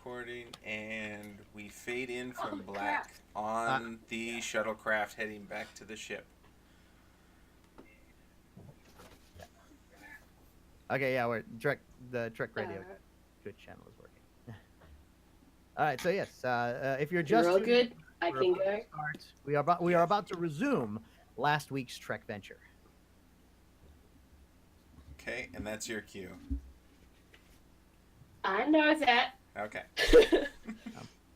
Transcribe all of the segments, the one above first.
recording, and we fade in from black on the shuttlecraft heading back to the ship. Okay, yeah, the Trek Radio Twitch channel is working. All right, so yes, if you're just You're all good. I can go. We are about to resume last week's Trek venture. Okay, and that's your cue. I know that. Okay.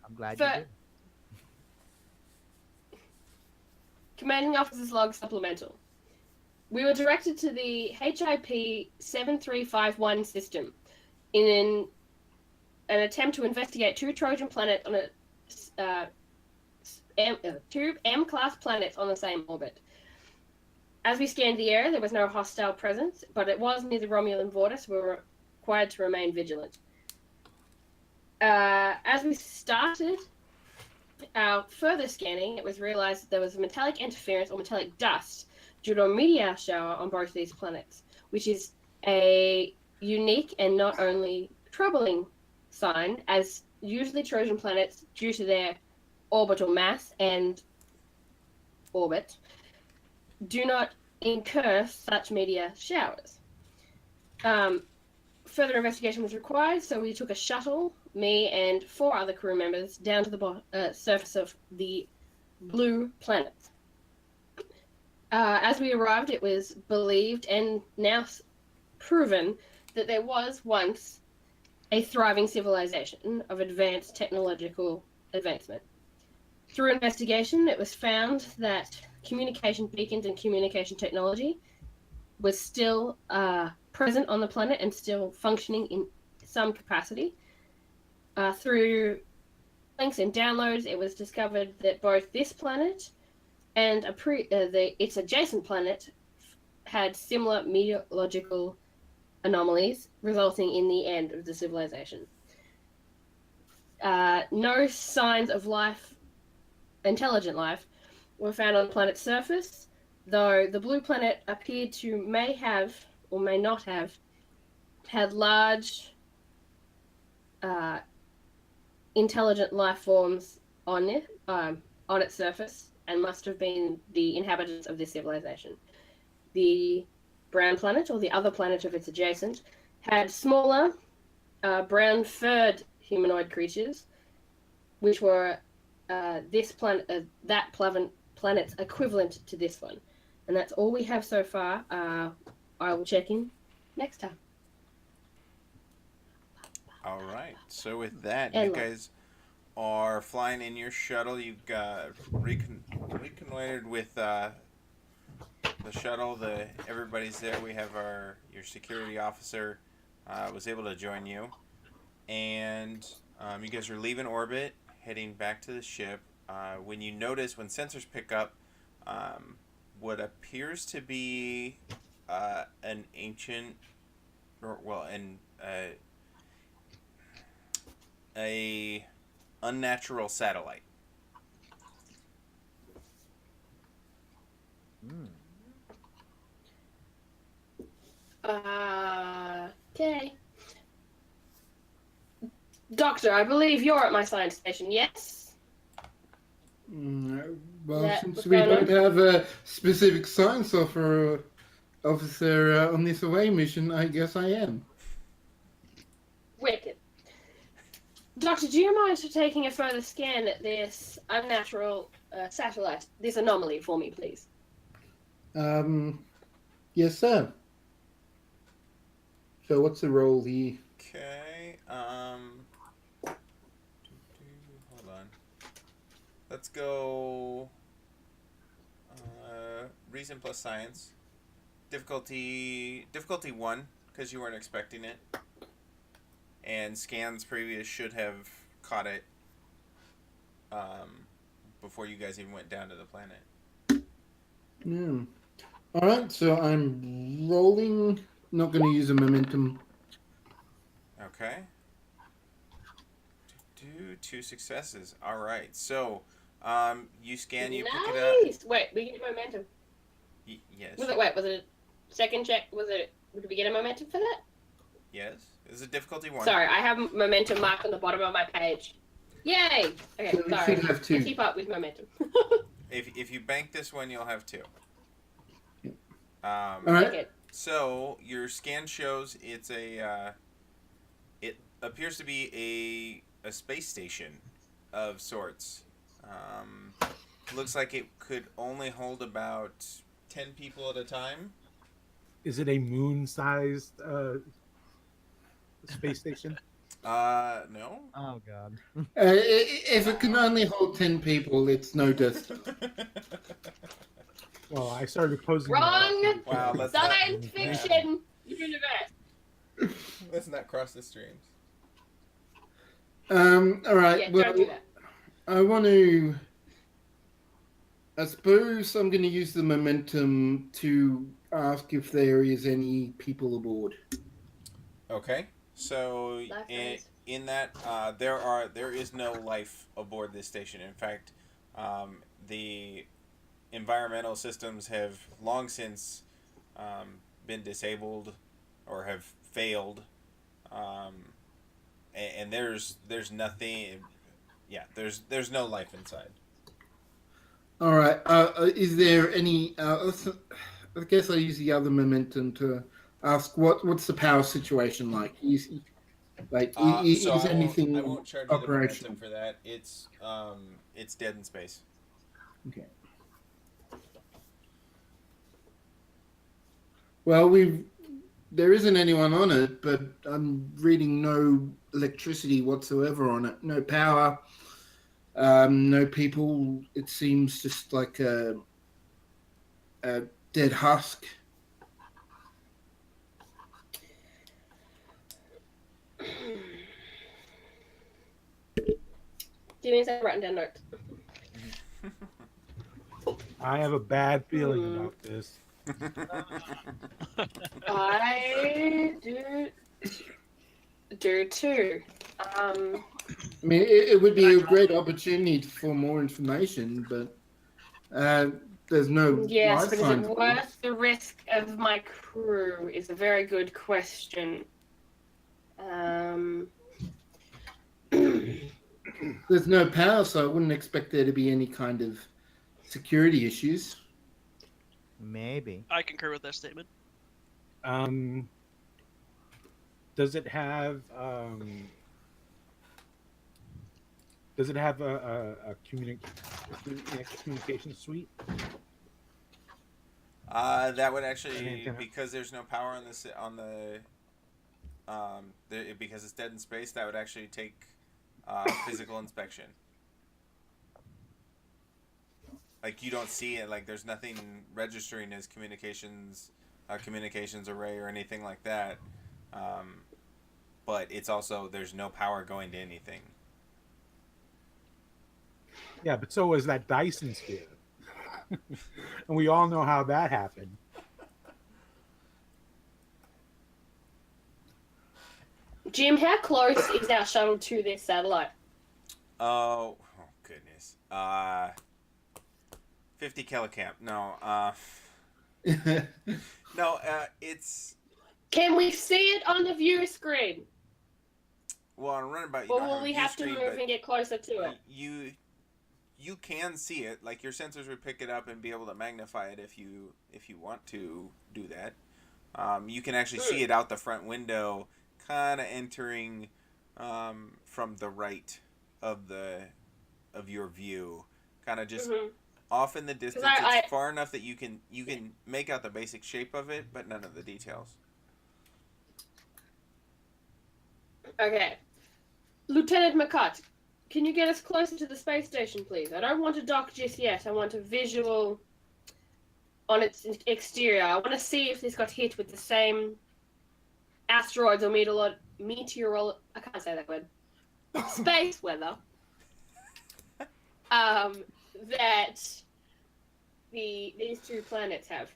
I'm glad you did. Commanding Officer's Log Supplemental. We were directed to the HIP 7351 system in an attempt to investigate two Trojan planets on two M-class planets on the same orbit. As we scanned the area, there was no hostile presence, but it was near the Romulan border, so we were required to remain vigilant. As we started our further scanning, it was realized that there was metallic interference or metallic dust due to a meteor shower on both these planets, which is a unique and not only troubling sign, as usually Trojan planets, due to their orbital mass and orbit, do not incur such meteor showers. Further investigation was required, so we took a shuttle, me and 4 other crew members, down to the surface of the blue planet. As we arrived, it was believed and now proven that there was once a thriving civilization of advanced technological advancement. Through investigation, it was found that communication beacons and communication technology was still present on the planet and still functioning in some capacity. Through links and downloads, it was discovered that both this planet and its adjacent planet had similar meteorological anomalies, resulting in the end of the civilization. No signs of life, intelligent life, were found on the planet's surface, though the blue planet appeared to may have, or may not have, had large intelligent life forms on its surface, and must have been the inhabitants of this civilization. The brown planet, or the other planet of its adjacent, had smaller, brown furred humanoid creatures, which were that planet's equivalent to this one. And that's all we have so far. I will check in next time. All right. So with that, you guys are flying in your shuttle. You've got reconnoitered with the shuttle. Everybody's there. We have your security officer was able to join you, and you guys are leaving orbit, heading back to the ship. When sensors pick up what appears to be an ancient, a unnatural satellite. Okay. Doctor, I believe you're at my science station, yes? Well, since we don't have a specific science officer on this away mission, I guess I am. Wicked. Doctor, do you mind taking a further scan at this unnatural satellite, this anomaly for me, please? Yes, sir. So what's the role here? Okay, hold on. Let's go, reason plus science. Difficulty 1, because you weren't expecting it. And scans previous should have caught it before you guys even went down to the planet. Yeah. Alright, so I'm rolling. Not going to use a momentum. Okay. 2 successes. Alright, so you scan, you pick it up. Wait, we get momentum. Yes. Was it a second check? Did we get a momentum for that? Yes. Is it difficulty 1? Sorry, I have momentum marked on the bottom of my page. Yay! Okay, So we sorry. should have 2. I keep up with momentum. If you bank this one, you'll have 2. All right. Okay. So your scan shows it's a. It appears to be a space station, of sorts. Looks like it could only hold about 10 people at a time. Is it a moon-sized space station? No. Oh god. If it can only hold 10 people, it's no Death Star. Well, I started posing. Wrong! Wow, let's not, Science fiction universe. let's not cross the streams. All right. Yeah, well, don't do that. I want to. I suppose I'm going to use the momentum to ask if there is any people aboard. Okay. So in that there is no life aboard this station. In fact, the environmental systems have long since been disabled or have failed, and there's nothing. Yeah, there's no life inside. All right. Is there any? I guess I'll use the other momentum to ask what's the power situation like? Is anything I won't charge you the operational? momentum for that. It's dead in space. Okay. Well, there isn't anyone on it, but I'm reading no electricity whatsoever on it. No power, no people. It seems just like a dead husk. Give me a second, writing down notes. I have a bad feeling about this. I do too. I mean, it would be a great opportunity for more information, but there's no Yes, life but is it signs. worth the risk of my crew? Is a very good question. There's no power, so I wouldn't expect there to be any kind of security issues. Maybe. I concur with that statement. Does it have a communication suite? That would actually, Antenna. because there's no power because it's dead in space, that would actually take physical inspection. Like, you don't see it, like there's nothing registering as communications array or anything like that. But it's also, there's no power going to anything. Yeah, but so is that Dyson sphere. And we all know how that happened. Jim, how close is our shuttle to this satellite? Oh goodness. 50 kilocamp. No. No. It's. Can we see it on the viewer screen? Well, on Runabout, you Or don't will have a we view have to screen, move but and get closer to it? you can see it. Like, your sensors would pick it up and be able to magnify it if you want to do that. You can actually see it out the front window, kind of entering from the right of your view, kind of just off in the distance. It's far enough that you can make out the basic shape of it, but none of the details. Okay. Lieutenant McCutt, can you get us closer to the space station, please? I don't want to dock just yet. I want a visual on its exterior. I want to see if this got hit with the same asteroids or meteorol. I can't say that word. Space weather. That these two planets have.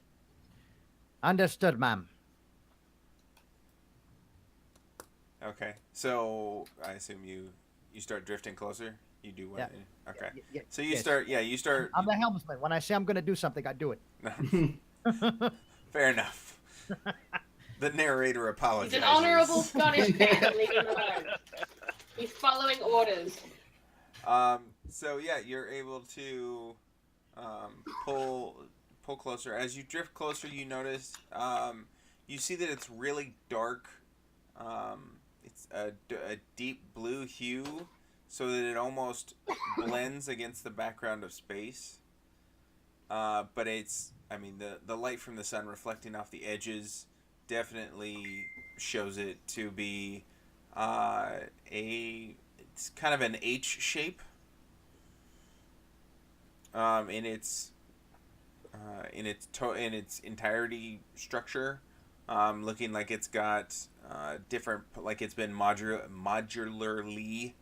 Understood, ma'am. Okay, so I assume you start drifting closer. You do what? Yeah. Okay. Yeah, So you yes. start. Yeah, you start. I'm the helmsman. When I say I'm going to do something, I do it. Fair enough. The narrator apologizes. He's an honourable Scottish cat. Leave him alone. He's following orders. So yeah, you're able to pull closer. As you drift closer, you notice you see that it's really dark. It's a deep blue hue, so that it almost blends against the background of space. But the light from the sun reflecting off the edges definitely shows it to be it's kind of an H shape in its entirety structure, looking like it's got different, like it's been modularly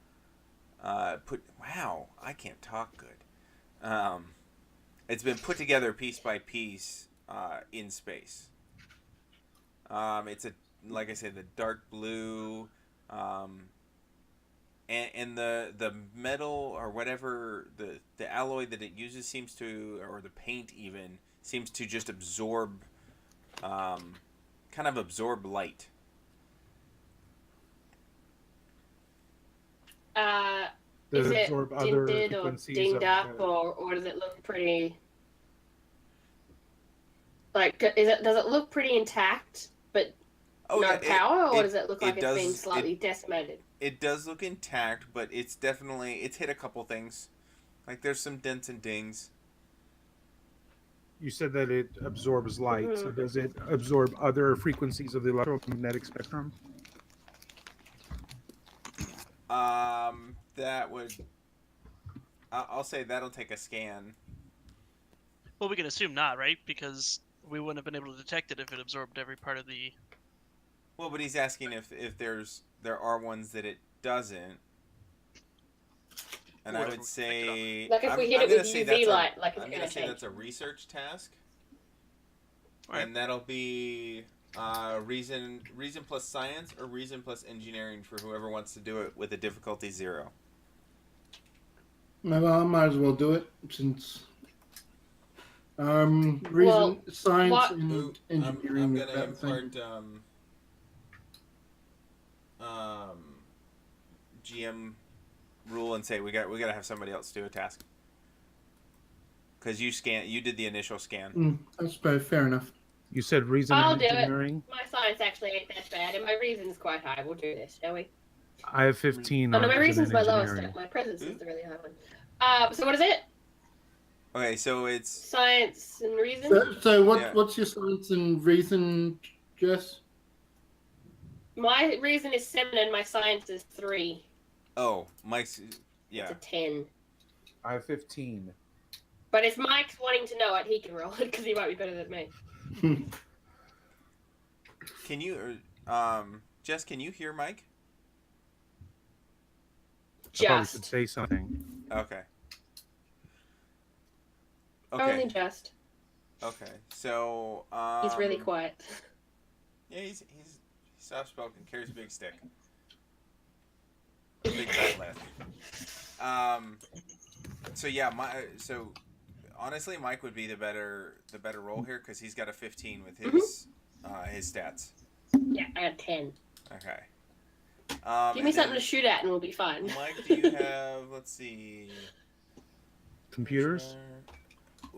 put. Wow, I can't talk good. It's been put together piece by piece in space. It's like I said, the dark blue, and the metal or whatever the alloy that it uses seems to, or the paint even seems to just absorb, kind of absorb light. Does Is it it absorb other tinted or frequencies dinged of up, the- or does it look pretty? Like, does it look pretty intact, but no power, or does it look like it's been slightly decimated? It does look intact, but it's hit a couple things. Like there's some dents and dings. You said that it absorbs light, so does it absorb other frequencies of the electromagnetic spectrum? That would. I'll say that'll take a scan. Well, we can assume not, right? Because we wouldn't have been able to detect it if it absorbed every part of the. Well, but he's asking if there are ones that it doesn't. And I would say, like if we hit it with UV light, like it's I'm going gonna to say change. that's a research task, Right. and that'll be reason plus science or reason plus engineering for whoever wants to do it with a difficulty 0. Well, I might as well do it since reason, science, and engineering. I'm is gonna about the same. impart GM rule and say we gotta have somebody else do a task because you did the initial scan. That's fair enough. You said reason I'll and do it. engineering? My science actually ain't that bad, and my reason's quite high. We'll do this, shall we? I have 15 Oh, on no, my reason reason's and my lowest engineering. stat. My presence is the really high one. So what is it? Okay, so it's Science and reason? So Yeah. what's your science and reason, Jess? My reason is 7 and my science is 3. Mike's yeah. It's a 10. I have 15. But if Mike's wanting to know it, he can roll it because he might be better than me. Can you Jess? Can you hear Mike? I probably should Just. say something. Okay. Only just. Okay. So He's really quiet. Yeah, he's soft spoken, carries a big stick. Big fat left. So yeah, honestly Mike would be the better role here because he's got a 15 with his stats. Yeah, I got 10. Okay. Give me something to shoot at and we'll be fine. Mike, do you have, let's see, Computers?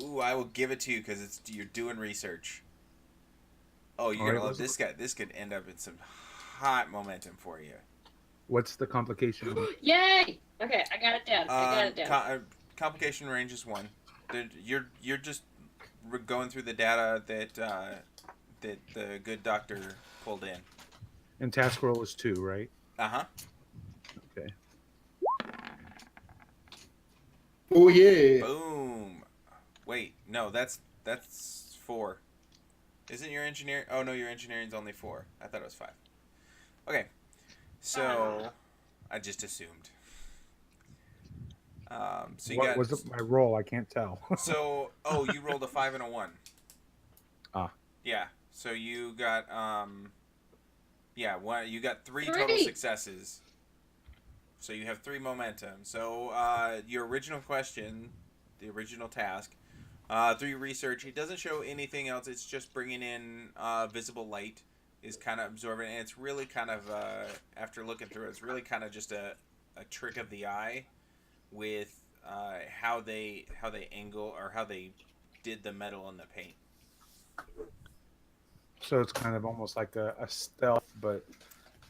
Ooh, I will give it to you because you're doing research. Oh, you're gonna love this guy. This could end up in some hot momentum for you. What's the complication? Yay! Okay, I got it down. Complication range is 1. You're just going through the data that the good doctor pulled in. And task roll is 2, right? Uh-huh. Okay. Oh yeah. Boom. Wait, no, that's 4. Isn't your engineering? Oh no, your engineering's only 4. I thought it was 5. Okay, so I just assumed. So you What was my roll? I can't tell. So you rolled a 5 and a 1. Ah. Yeah. So you got you got 3 total successes. So you have 3 momentum. So your original question, the original task, through your research, it doesn't show anything else. It's just bringing in visible light. is kind of absorbent, and it's really kind of after looking through it, it's really kind of just a trick of the eye with how they angle or how they did the metal and the paint. So it's kind of almost like a stealth, but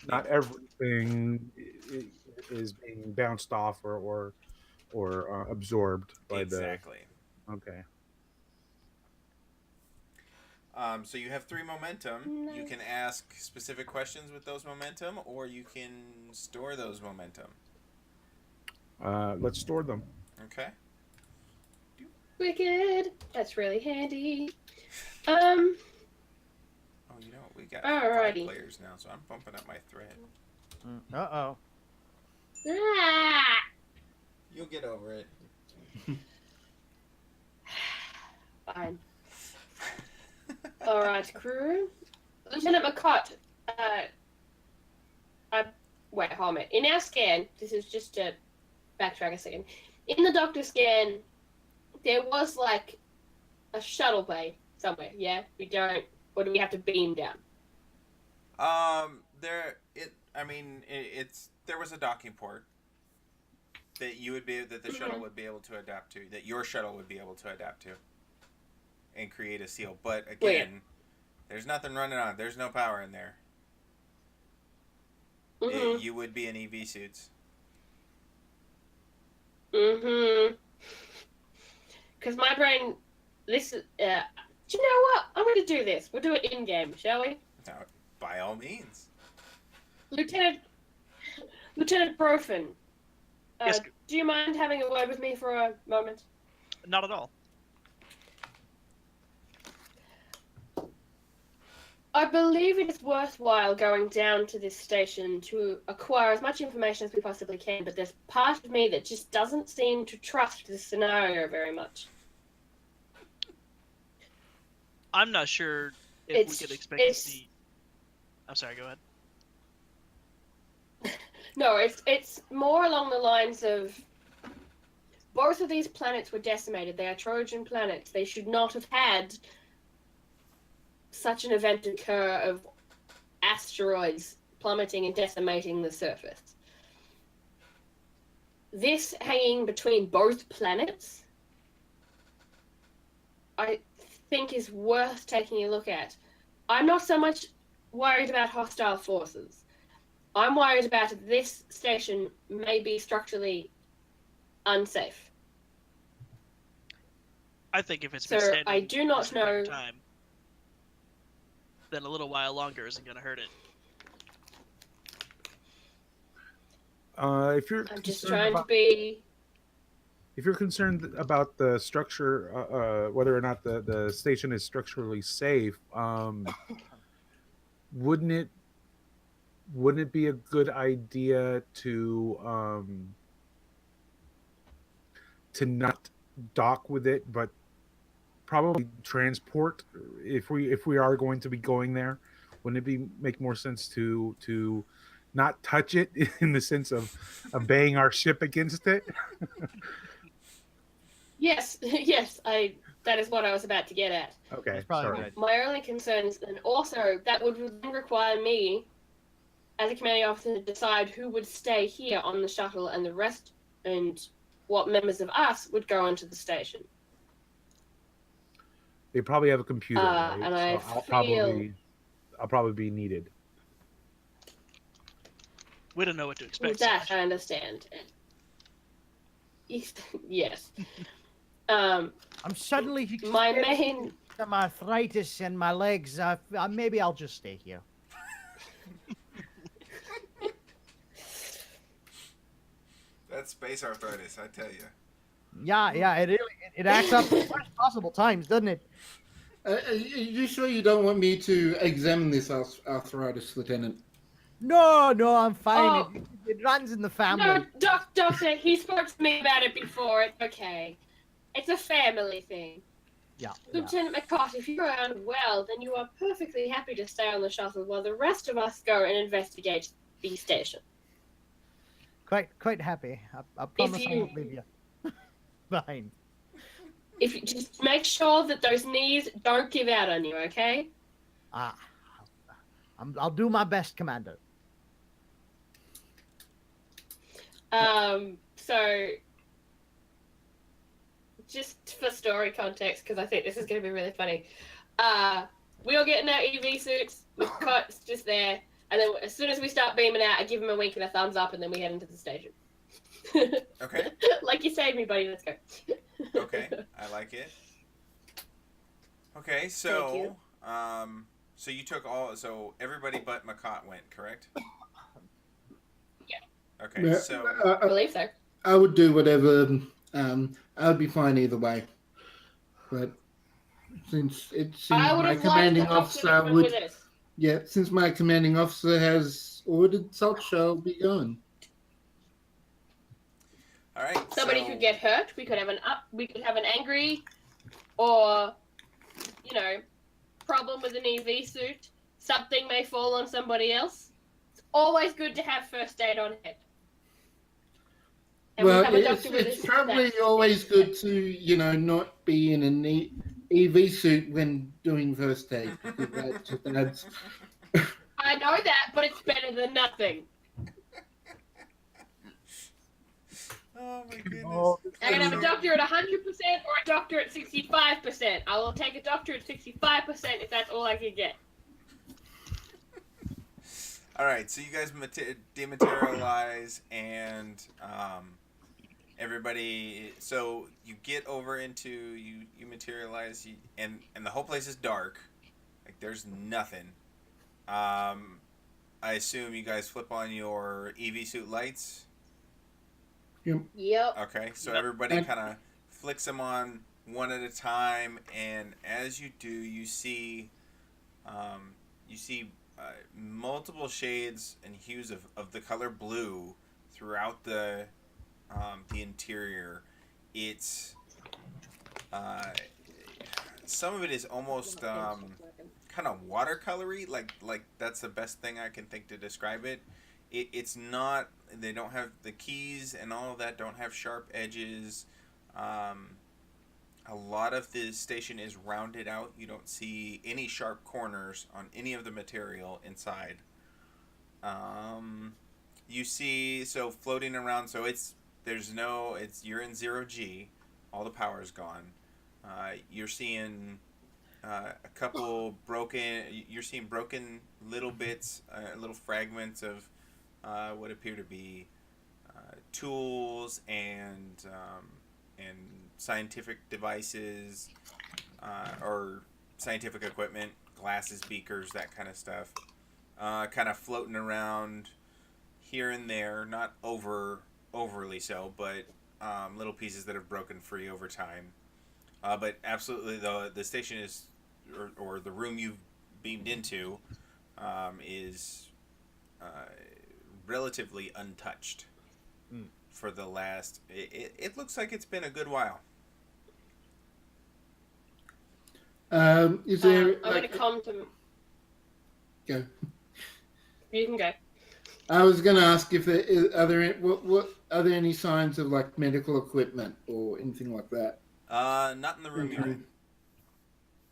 not everything is being bounced off or absorbed by Exactly. Okay. So you have 3 momentum. Nice. You can ask specific questions with those momentum, or you can store those momentum. Let's store them. Okay. Wicked. That's really handy. Oh, you know what? We got 5 Alrighty. players now, so I'm bumping up my thread. Uh-oh. Ah! You'll get over it. Fine. Alright, crew. Lieutenant McCott, wait, hold on a minute. In our scan, this is just to backtrack a second. In the doctor scan, there was like a shuttle bay somewhere, yeah? Or do we have to beam down? There was a docking port that the shuttle would be able to adapt to, that your shuttle would be able to adapt to, and create a seal. But again, there's nothing running on it. There's no power in there. Mm-hmm. You would be in EV suits. Mm-hmm. Because my brain, do you know what? I'm going to do this. We'll do it in-game, shall we? No, by all means. Lieutenant Brofunn, Yes. do you mind having a word with me for a moment? Not at all. I believe it is worthwhile going down to this station to acquire as much information as we possibly can, but there's part of me that just doesn't seem to trust this scenario very much. I'm not sure if we could expect to see. I'm sorry. Go ahead. No, it's more along the lines of both of these planets were decimated. They are Trojan planets. They should not have had such an event occur of asteroids plummeting and decimating the surface. This hanging between both planets, I think is worth taking a look at. I'm not so much worried about hostile forces. I'm worried about this station may be structurally unsafe. I think if it's been So standing I do not this entire know. time, then a little while longer isn't going to hurt it. If you're I'm just concerned trying to about- be. If you're concerned about the structure, whether or not the station is structurally safe, wouldn't it be a good idea to not dock with it, but probably transport if we are going to be going there? Wouldn't it make more sense to not touch it in the sense of banging our ship against it? Yes, yes, that is what I was about to get at. Okay, That's probably sorry. right. My only concern is, and also that would then require me, as a commanding officer, to decide who would stay here on the shuttle and the rest, and what members of us would go into the station. They probably have a computer, right? And I I'll probably be needed. We don't know what to expect. With that, Sash. I understand. Yes. I'm suddenly My main. some arthritis in my legs. Maybe I'll just stay here. That's space arthritis, I tell you. Yeah, it acts up at the worst possible times, doesn't it? Are you sure you don't want me to examine this arthritis, Lieutenant? No, I'm fine. Oh. It runs in the family. No, Doctor, he spoke to me about it before. It's okay. It's a family thing. Yeah. Lieutenant McCott, if you're unwell, then you are perfectly happy to stay on the shuttle while the rest of us go and investigate the station. Quite happy. I promise I won't leave you. Fine. If you just make sure that those knees don't give out on you, okay? I'll do my best, Commander. So just for story context, because I think this is going to be really funny. We all get in our EV suits with cots just there, and then as soon as we start beaming out, I give him a wink and a thumbs up, and then we head into the station. Okay. Like you saved me, buddy. Let's go. Okay, I like it. Okay, so so you took so everybody but Makot went, correct? Yeah. Okay, Yeah, so I believe so. I would do whatever. I would be fine either way. But since it seems I would my have liked commanding the doctor officer to come would, with us. yeah, since my commanding officer has ordered such, I'll be going. all right. Somebody so, could get hurt. We could have we could have an angry, or problem with an EV suit. Something may fall on somebody else. It's always good to have first aid on hand. And Well, we have a doctor with it's us probably that- always good to, not be in an EV suit when doing first aid. Because that's I know that, but it's better than nothing. Oh my goodness. Oh, I can have a doctor at 100% or a doctor at 65%. I will take a doctor at 65% if that's all I can get. All right, so you guys dematerialize, and everybody. So you get over into you materialize, and the whole place is dark. Like there's nothing. I assume you guys flip on your EV suit lights. Yep. Okay, so Yep. everybody kind of flicks them on one at a time, and as you do, you see multiple shades and hues of the color blue throughout the interior. It's some of it is almost kind of watercolory, like that's the best thing I can think to describe it. It's not. They don't have the keys and all of that. Don't have sharp edges. A lot of the station is rounded out. You don't see any sharp corners on any of the material inside. You see, so floating around. So you're in 0G. All the power is gone. You're seeing a couple broken. You're seeing broken little bits, little fragments of what appear to be tools and scientific devices or scientific equipment, glasses, beakers, that kind of stuff, kind of floating around here and there, not overly so, but little pieces that have broken free over time. But absolutely, the station is, or the room you've beamed into, is relatively untouched for the last. It looks like it's been a good while. Is there? I'm going to come to... Go. You can go. I was going to ask if are there any signs of like medical equipment or anything like that? Not in the room you're in.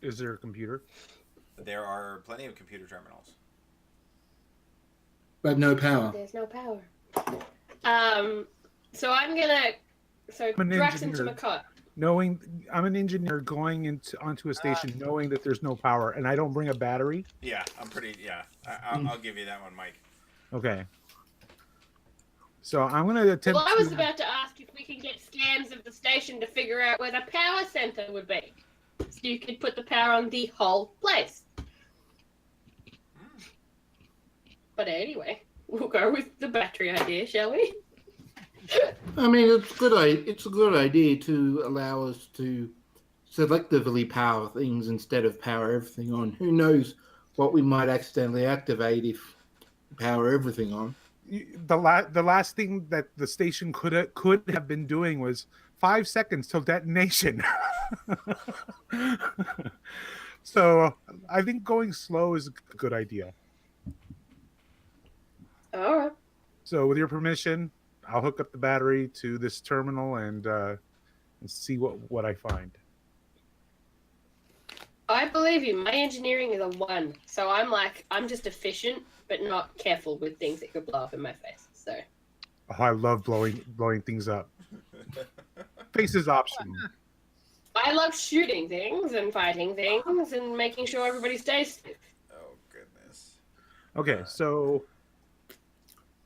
is there a computer? There are plenty of computer terminals. But no power. There's no power. So I'm going to... So I'm an Draaxun to engineer. Makot. I'm an engineer going onto a station knowing that there's no power, and I don't bring a battery. Yeah, I'll give you that one, Mike. Okay. So I'm going to attempt. Well, I was about to ask if we can get scans of the station to figure out where the power center would be. So you could put the power on the whole place. But anyway, we'll go with the battery idea, shall we? I mean, it's a good idea to allow us to selectively power things instead of power everything on. Who knows what we might accidentally activate if we power everything on. The last thing that the station could have been doing was 5 seconds till detonation. So I think going slow is a good idea. All right. So with your permission, I'll hook up the battery to this terminal and see what I find. I believe you. My engineering is a 1, so I'm just efficient, but not careful with things that could blow up in my face. So Oh, I love blowing things up. Face is optional. I love shooting things and fighting things and making sure everybody stays safe. Oh goodness. Okay, so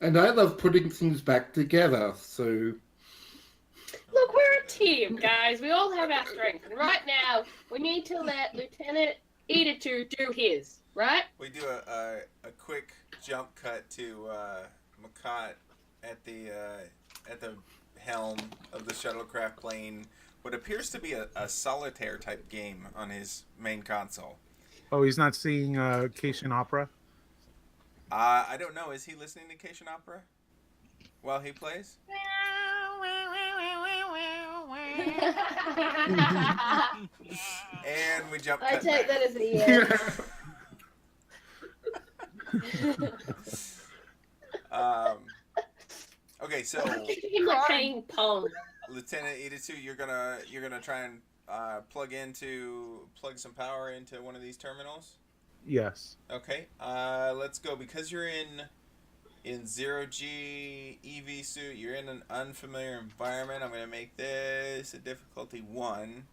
And I love putting things back together. So Look, we're a team, guys. We all have our strengths. And right now, we need to let Lieutenant Edditoo do his, right? We do a quick jump cut to Makkat at the helm of the shuttlecraft playing what appears to be a solitaire type game on his main console. oh, he's not seeing QaQ'n opera. I don't know. Is he listening to QaQ'n opera while he plays? And we jump. I cut take back. that as a yes. Okay, so Him like playing Pong. Lieutenant Edditoo, you're gonna try and plug some power into one of these terminals. Yes. Okay, let's go. Because you're in 0G EV suit, you're in an unfamiliar environment. I'm gonna make this a difficulty 1,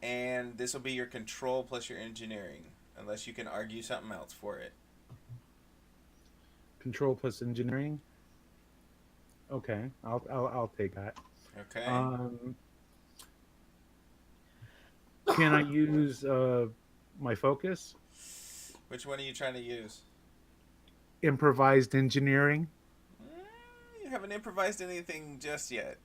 and this will be your control plus your engineering, unless you can argue something else for it. Control plus engineering. Okay, I'll take that. Okay. Can I use my focus? Which one are you trying to use? Improvised engineering. You haven't improvised anything just yet.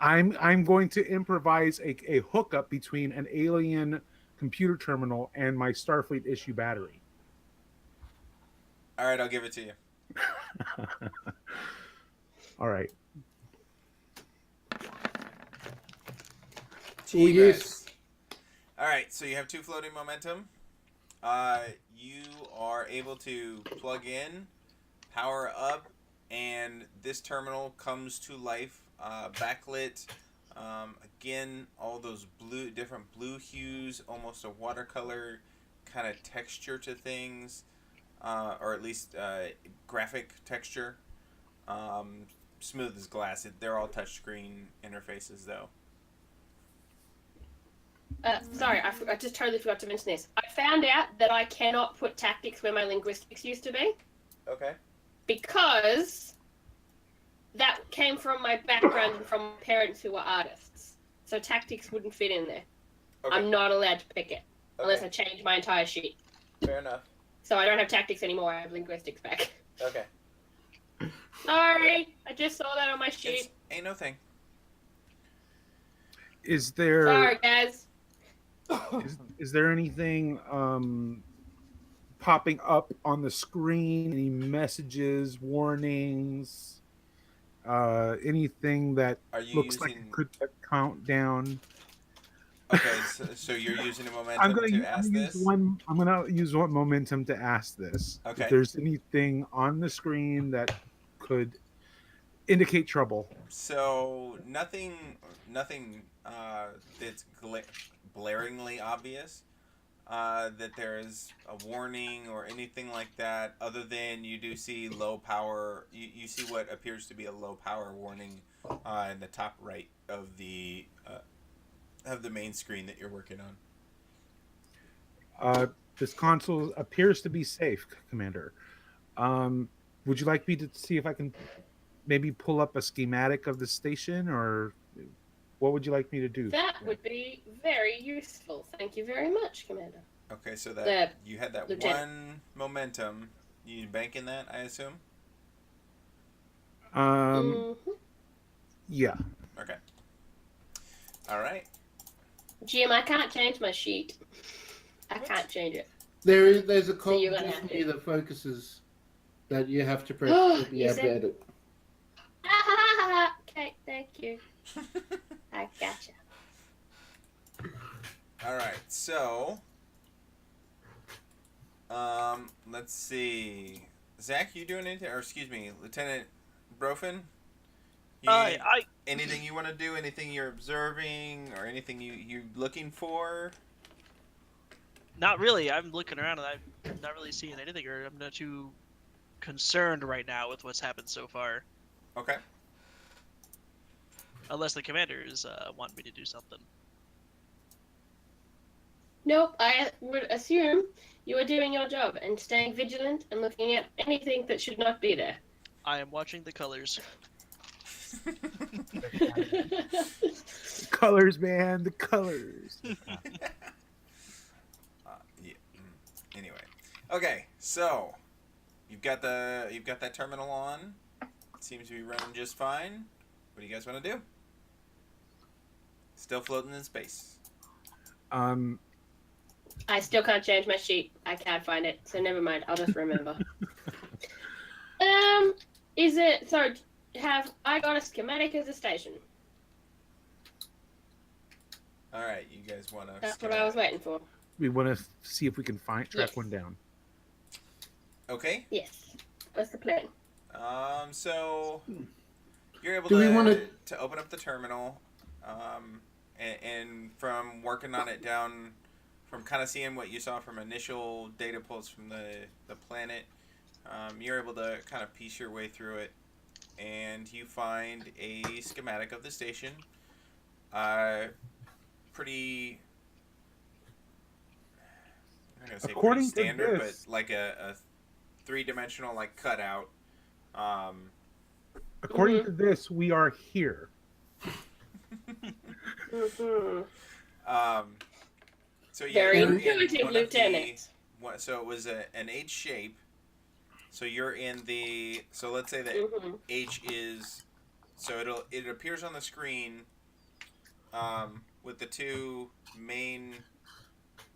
I'm going to improvise a hookup between an alien computer terminal and my Starfleet issue battery. All right, I'll give it to you. All right. Oh, yes. All right, so you have 2 floating momentum. You are able to plug in, power up, and this terminal comes to life, backlit. Again, all those different blue hues, almost a watercolor kind of texture to things, or at least graphic texture. Smooth as glass. They're all touchscreen interfaces, though. Sorry, I just totally forgot to mention this. I found out that I cannot put tactics where my linguistics used to be. Okay. Because that came from my background and from parents who were artists. So tactics wouldn't fit in there. Okay. I'm not allowed to pick it unless I Okay. change my entire sheet. Fair enough. So I don't have tactics anymore. I have linguistics back. Okay. Sorry, I just saw that on my sheet. Ain't no thing. Is there Sorry, guys. is there anything popping up on the screen? Any messages, warnings, anything that Are you looks like using? it could count down? Okay, so you're using a momentum I'm gonna ask this. I'm gonna use one momentum to ask this. Okay. If there's anything on the screen that could indicate trouble. So nothing that's blaringly obvious that there's a warning or anything like that. Other than you do see low power. You see what appears to be a low power warning in the top right of the main screen that you're working on. This console appears to be safe, Commander. Would you like me to see if I can maybe pull up a schematic of the station, or what would you like me to do? That would be very useful. Thank you very much, Commander. Okay, so that you had that Lieutenant. one momentum. You banking that, I assume? Yeah. Okay. All right. Jim, I can't change my sheet. I can't change it. There's a So you're cog gonna just have near to. the focuses that you have to press to be You able to said- edit. Okay, thank you. I gotcha. All right. So, let's see. Zach, you doing anything? Or excuse me, Lieutenant Brofunn? Anything you want to do? Anything you're observing, or anything you're looking for? Not really. I'm looking around and I'm not really seeing anything, or I'm not too concerned right now with what's happened so far. Okay. Unless the commanders want me to do something. Nope, I would assume you are doing your job and staying vigilant and looking at anything that should not be there. I am watching the colors. The colors, man, the colors. Yeah. Anyway, okay. So you've got that terminal on. It seems to be running just fine. What do you guys want to do? Still floating in space. I still can't change my sheet. I can't find it, so never mind. I'll just remember. Is it so? Have I got a schematic as a station? All right, you guys want to? That's what I was waiting for. We want to see if we can track Yes. one down. Okay. Yes. What's the plan? So you're able Do we to wanna- to open up the terminal, and from working on it down, from kind of seeing what you saw from initial data pulls from the planet, you're able to kind of piece your way through it, and you find a schematic of the station. Pretty. I'm not gonna say According pretty to standard, this- but like a three-dimensional like cutout. According to this, we are here. Mm-hmm. So yeah, Very you're in intuitive, one of the- Lieutenant. So it was an H shape. So you're in the. So let's say that Mm-hmm. H is. So it appears on the screen. With the two main.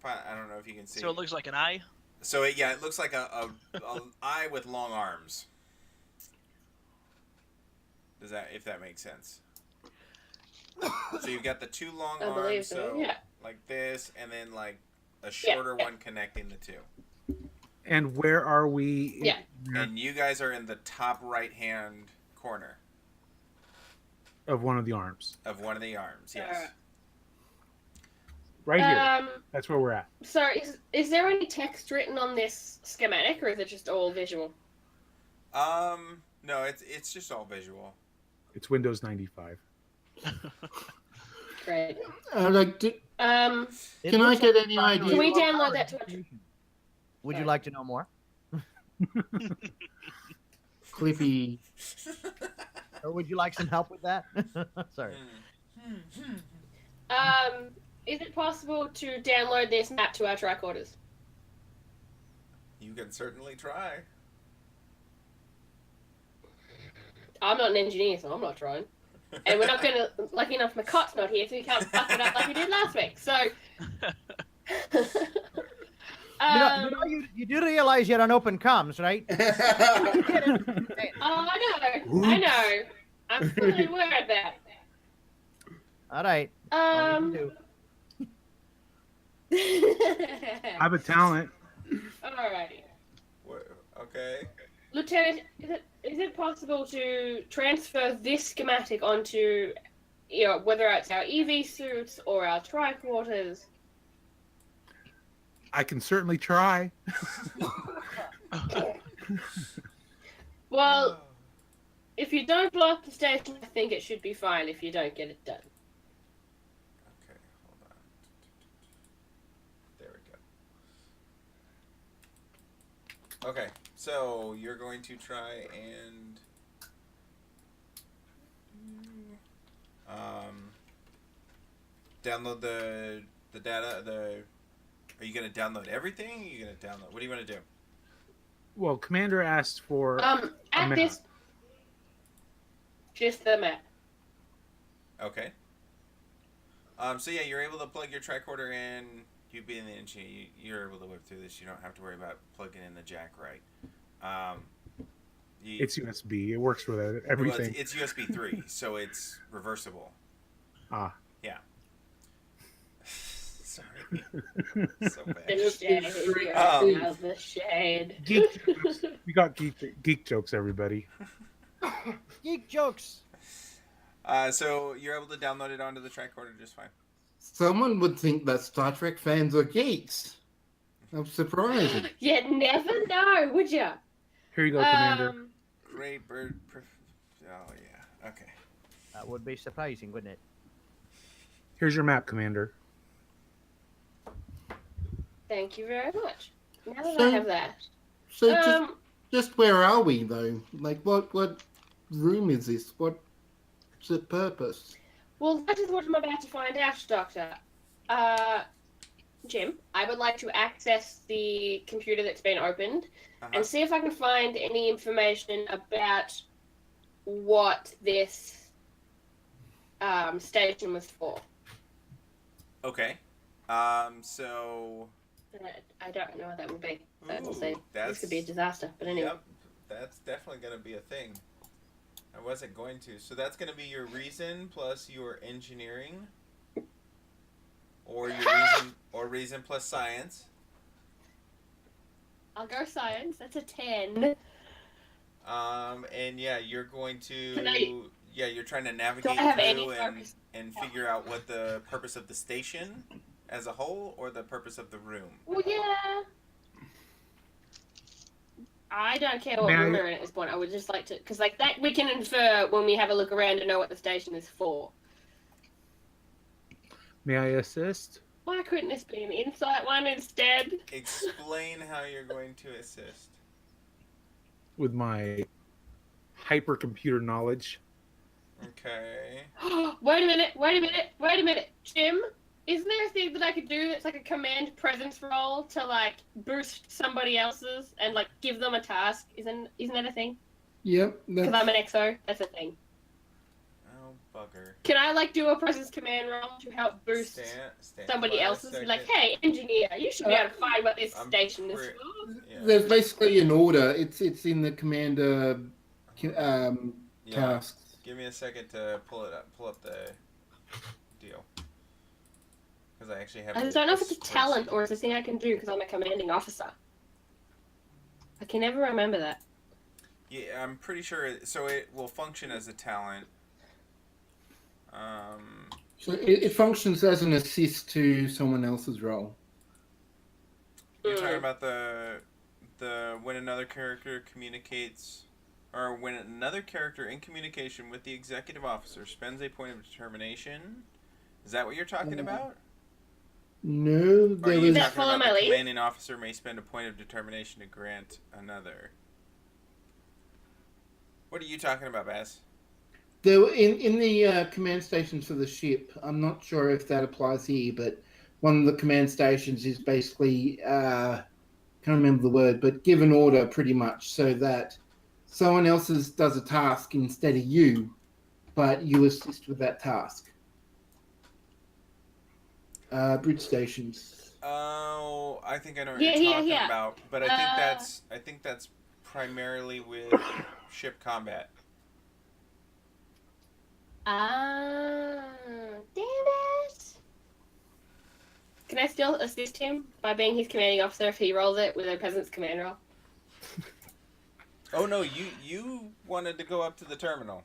I don't know if you can see. So it looks like an eye. So it looks like a eye with long arms. If that makes sense? So you've got the two long I arms, believe so, yeah. like this, and then like a shorter yeah. one connecting the two. And where are we? Yeah. And you guys are in the top right-hand corner Of one of the arms. of one of the arms. Yes. Right here. That's where we're at. So is there any text written on this schematic, or is it just all visual? No, it's just all visual. It's Windows 95. Great. Like, It can I looks get like any a final idea? Can we result download of that to a- application. Would you like to know more? Clippy. Or would you like some help with that? Sorry. Is it possible to download this map to our tricorders? You can certainly try. I'm not an engineer, so I'm not trying. And we're not gonna, lucky enough, McCott's not here, so we can't fuck it up like we did last week. So, You do realize you're on open comms, right? I know. I'm fully aware of that. All right. All you can do. I have a talent. Alrighty. Okay. Lieutenant, is it possible to transfer this schematic onto, whether it's our EV suits or our tricorders? I can certainly try. Well, if you don't blow up the station, I think it should be fine if you don't get it done. Okay, hold on. There we go. Okay, so you're going to try and download the data. Are you going to download everything? Are you going to download? What do you want to do? Well, Commander asked for At map. this, just the map. Okay. So yeah, you're able to plug your tricorder in. You being the engineer, you're able to whip through this. You don't have to worry about plugging in the jack right. It's USB. It works with well, everything. it's USB 3, so it's reversible. Ah. Yeah. Sorry. So The bad. shade. The shade. Geek jokes. We got geek jokes, everybody. Geek jokes. So you're able to download it onto the tricorder just fine. Someone would think that Star Trek fans are geeks. I'm surprised. You'd never know, would you? Here you go, Commander. Great bird. Oh yeah. Okay. That would be surprising, wouldn't it? Here's your map, Commander. Thank you very much. Now that I So- have that. So just where are we though? Like what room is this? What's the purpose? Well, that is what I'm about to find out, Doctor. Jim, I would like to access the computer that's been opened and see if I can find any information about what this station was for. Okay. So. I don't know what that would be. But we'll Ooh, see. This could be a disaster. But anyway. Yep, that's definitely going to be a thing. I wasn't going to. So that's going to be your reason plus your engineering, or your reason plus science. I'll go science. That's a 10. And yeah, you're going to. Can I- Yeah, you're trying to navigate have any through focus? and figure out what the purpose of the station as a whole, or the purpose of the room. Well, yeah. I don't care what May I- room we're in at this point. I would just like to, because like that we can infer when we have a look around to know what the station is for. May I assist? Why couldn't this be an insight one instead? Explain how you're going to assist. With my hypercomputer knowledge. Okay. Wait a minute. Jim, isn't there a thing that I could do that's like a command presence roll to like boost somebody else's and like give them a task? Isn't that a thing? Yep. Because I'm an exo, that's a thing. Oh, bugger. Can I like do a presence command roll to help boost Stand somebody by a else's? Be like, second. hey, engineer, you should be able to find what this I'm station is pre- for. Yeah. There's basically an order. It's in the commander Yeah. tasks. Give me a second to pull up the deal. Because I actually have. I don't know if it's a talent or it's a thing I can do because I'm a commanding officer. I can never remember that. Yeah, I'm pretty sure. So it will function as a talent. So it functions as an assist to someone else's role. You're talking about the when another character communicates, or when another character in communication with the executive officer spends a point of determination. Is that what you're talking about? No, Or are there you was. That talking follow about my the lead? commanding officer may spend a point of determination to grant another? What are you talking about, Bass? There were in the command stations for the ship. I'm not sure if that applies here, but one of the command stations is basically can't remember the word, but give an order pretty much so that someone else does a task instead of you, but you assist with that task. Bridge stations. Oh, I think I know what Yeah, you're yeah, talking yeah. about, but I think that's primarily with ship combat. Damn it! Can I still assist him by being his commanding officer if he rolls it with a presence command roll? Oh no, you wanted to go up to the terminal,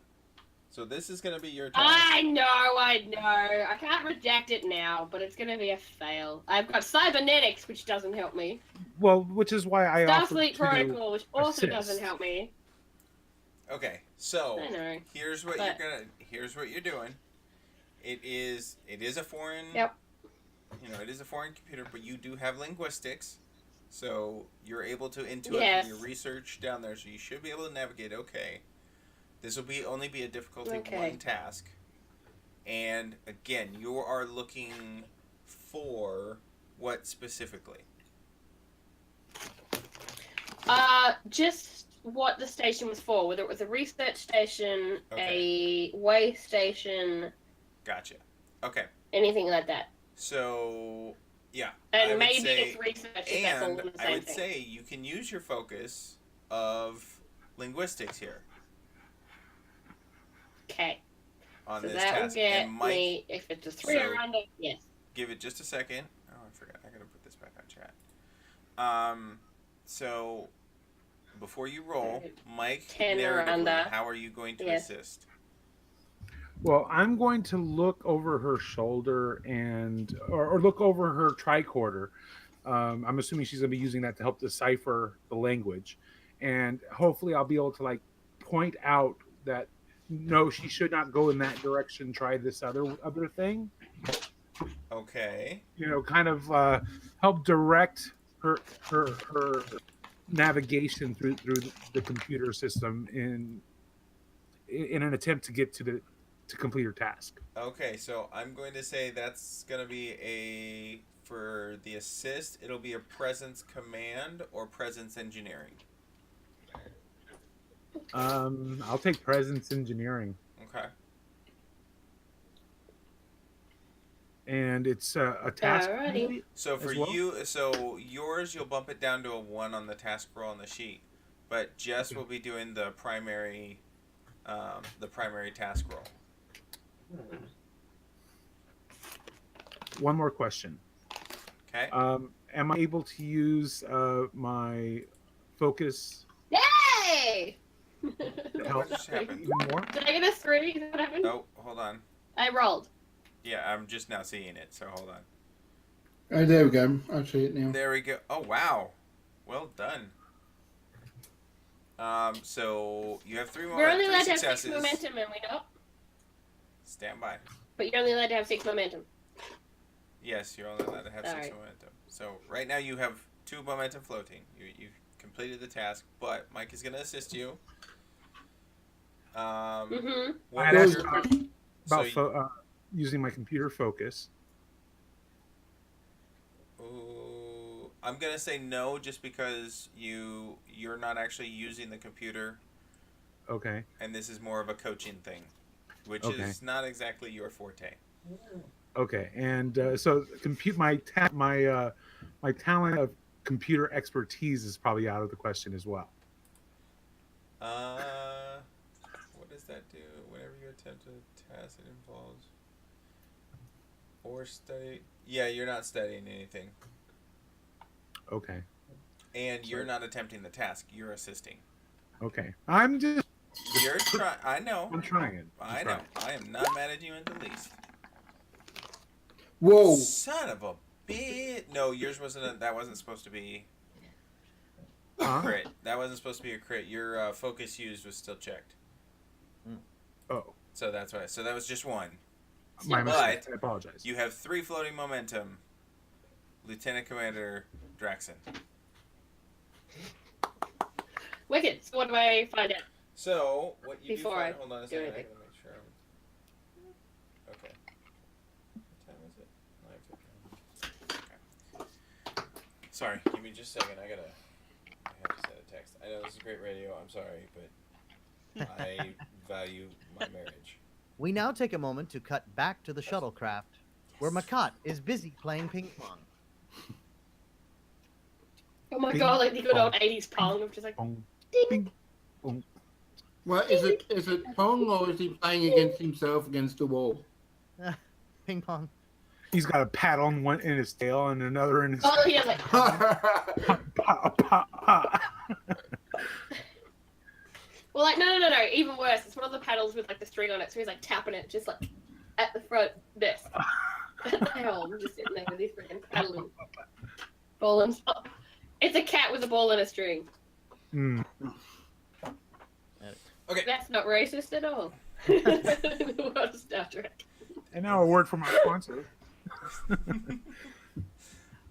so this is gonna be your turn. I know. I can't reject it now, but it's gonna be a fail. I've got cybernetics, which doesn't help me. Well, which is why I offered Starfleet to protocol, which also assist. doesn't help me. Okay, so I know. here's what you're doing. It is a foreign. Yep. It is a foreign computer, but you do have linguistics, so you're able to intuit Yes. from your research down there. So you should be able to navigate. Okay, this will only be a difficulty Okay. 1 task, and again, you are looking for what specifically? Just what the station was for. Whether it was a research station, Okay. a way station, Gotcha. Okay, anything like that. so yeah, And I would maybe say- it's research if that's all And in the I same would thing. say you can use your focus of linguistics here Okay. on So this that will task. get And Mike, me, if it's a 3 or so- under, yes. give it just a second. Oh, I forgot. I gotta put this back on chat. So before you roll, Mike, 10 or narratively, under. how are you going to Yes. assist? Well, I'm going to look over her shoulder or look over her tricorder I'm assuming she's going to be using that to help decipher the language, and hopefully I'll be able to like point out that no, she should not go in that direction. Try this other thing. Okay. You know, kind of help direct her navigation through the computer system in an attempt to get to complete her task. Okay, so I'm going to say that's going to be for the assist, it'll be a presence command or presence engineering. I'll take presence engineering. Okay. And it's a task. Alrighty. So for well? yours, you'll bump it down to a 1 on the task roll on the sheet, but Jess will be doing the primary task roll. One more question. Okay. Am I able to use my focus Yay! to help What just happened? even more? Did I get a 3? Is that what happened? Oh, hold on. I rolled. Yeah, I'm just now seeing it, so hold on. Oh, there we go. I see it now. There we go. Oh, wow. Well done. So you have 3 more We're only allowed to have 6 successes. momentum, and we not. Stand by. But you're only allowed to have 6 momentum. Yes, you're only allowed to have 6 Alright. momentum. So right now you have 2 momentum floating. You've completed the task, but Mike is going to assist you. Mm-hmm. What I was asked your- about so using my computer focus. Ooh, I'm gonna say no, just because you're not actually using the computer, Okay. and this is more of a coaching thing, which Okay. is not exactly your forte. Okay. And so my talent of computer expertise is probably out of the question as well. What does that do? Whenever you attempt a task, it involves or study. Yeah, you're not studying anything, Okay. and you're not attempting the task. You're assisting. Okay. You're trying. I know. I'm trying. I know. I am not mad at you in the least. Whoa! Son of a bitch! No, yours wasn't. That wasn't supposed to be a Huh? crit. That wasn't supposed to be a crit. Your focus used was still checked. Oh, So that's why. So that was just 1. my But- mistake. I apologize. You have 3 floating momentum. Lieutenant Commander Draaxun. Wicked. So what do I find out? So what you Before do? I Hold on a do second. I anything. gotta make sure. Okay. What time is it? 9:15. Okay. Sorry. Give me just a second. I have to send a text. I know this is great radio. I'm sorry, but I value my marriage. We now take a moment to cut back to the shuttlecraft, where Makat is busy playing ping pong. Oh my Bing god, like the good old bong. 80s pong of just like, Bong, ding. bing, bong. Well, is it Pong or is he playing against himself against the wall? Ping pong. He's got a paddle in one in his tail and another in his. Oh, yeah, like, Pa, pa, pa, pa. well, like, no, even worse. It's one of the paddles with, like, the string on it, so he's, like, tapping it just, like, at the front desk. At the helm, just sitting there with his freaking paddle and ball and stuff. It's a cat with a ball and a string. Mm. Okay. That's not racist at all. The world of Star Trek. And now a word from our sponsor.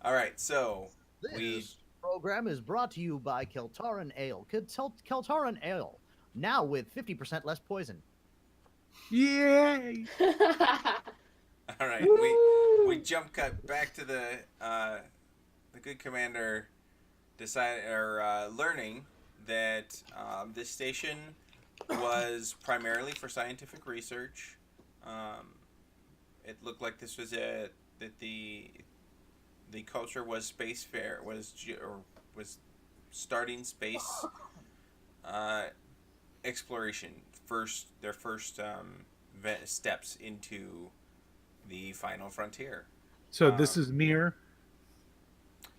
All right. So This program is brought to you by Keltaran Ale. Keltaran Ale, now with 50% less poison. Yay! all right. We jump cut back to the good commander learning that this station was primarily for scientific research. It looked like this was that the culture was spacefarer, was starting space exploration, their first steps into the final frontier. So this is Mir.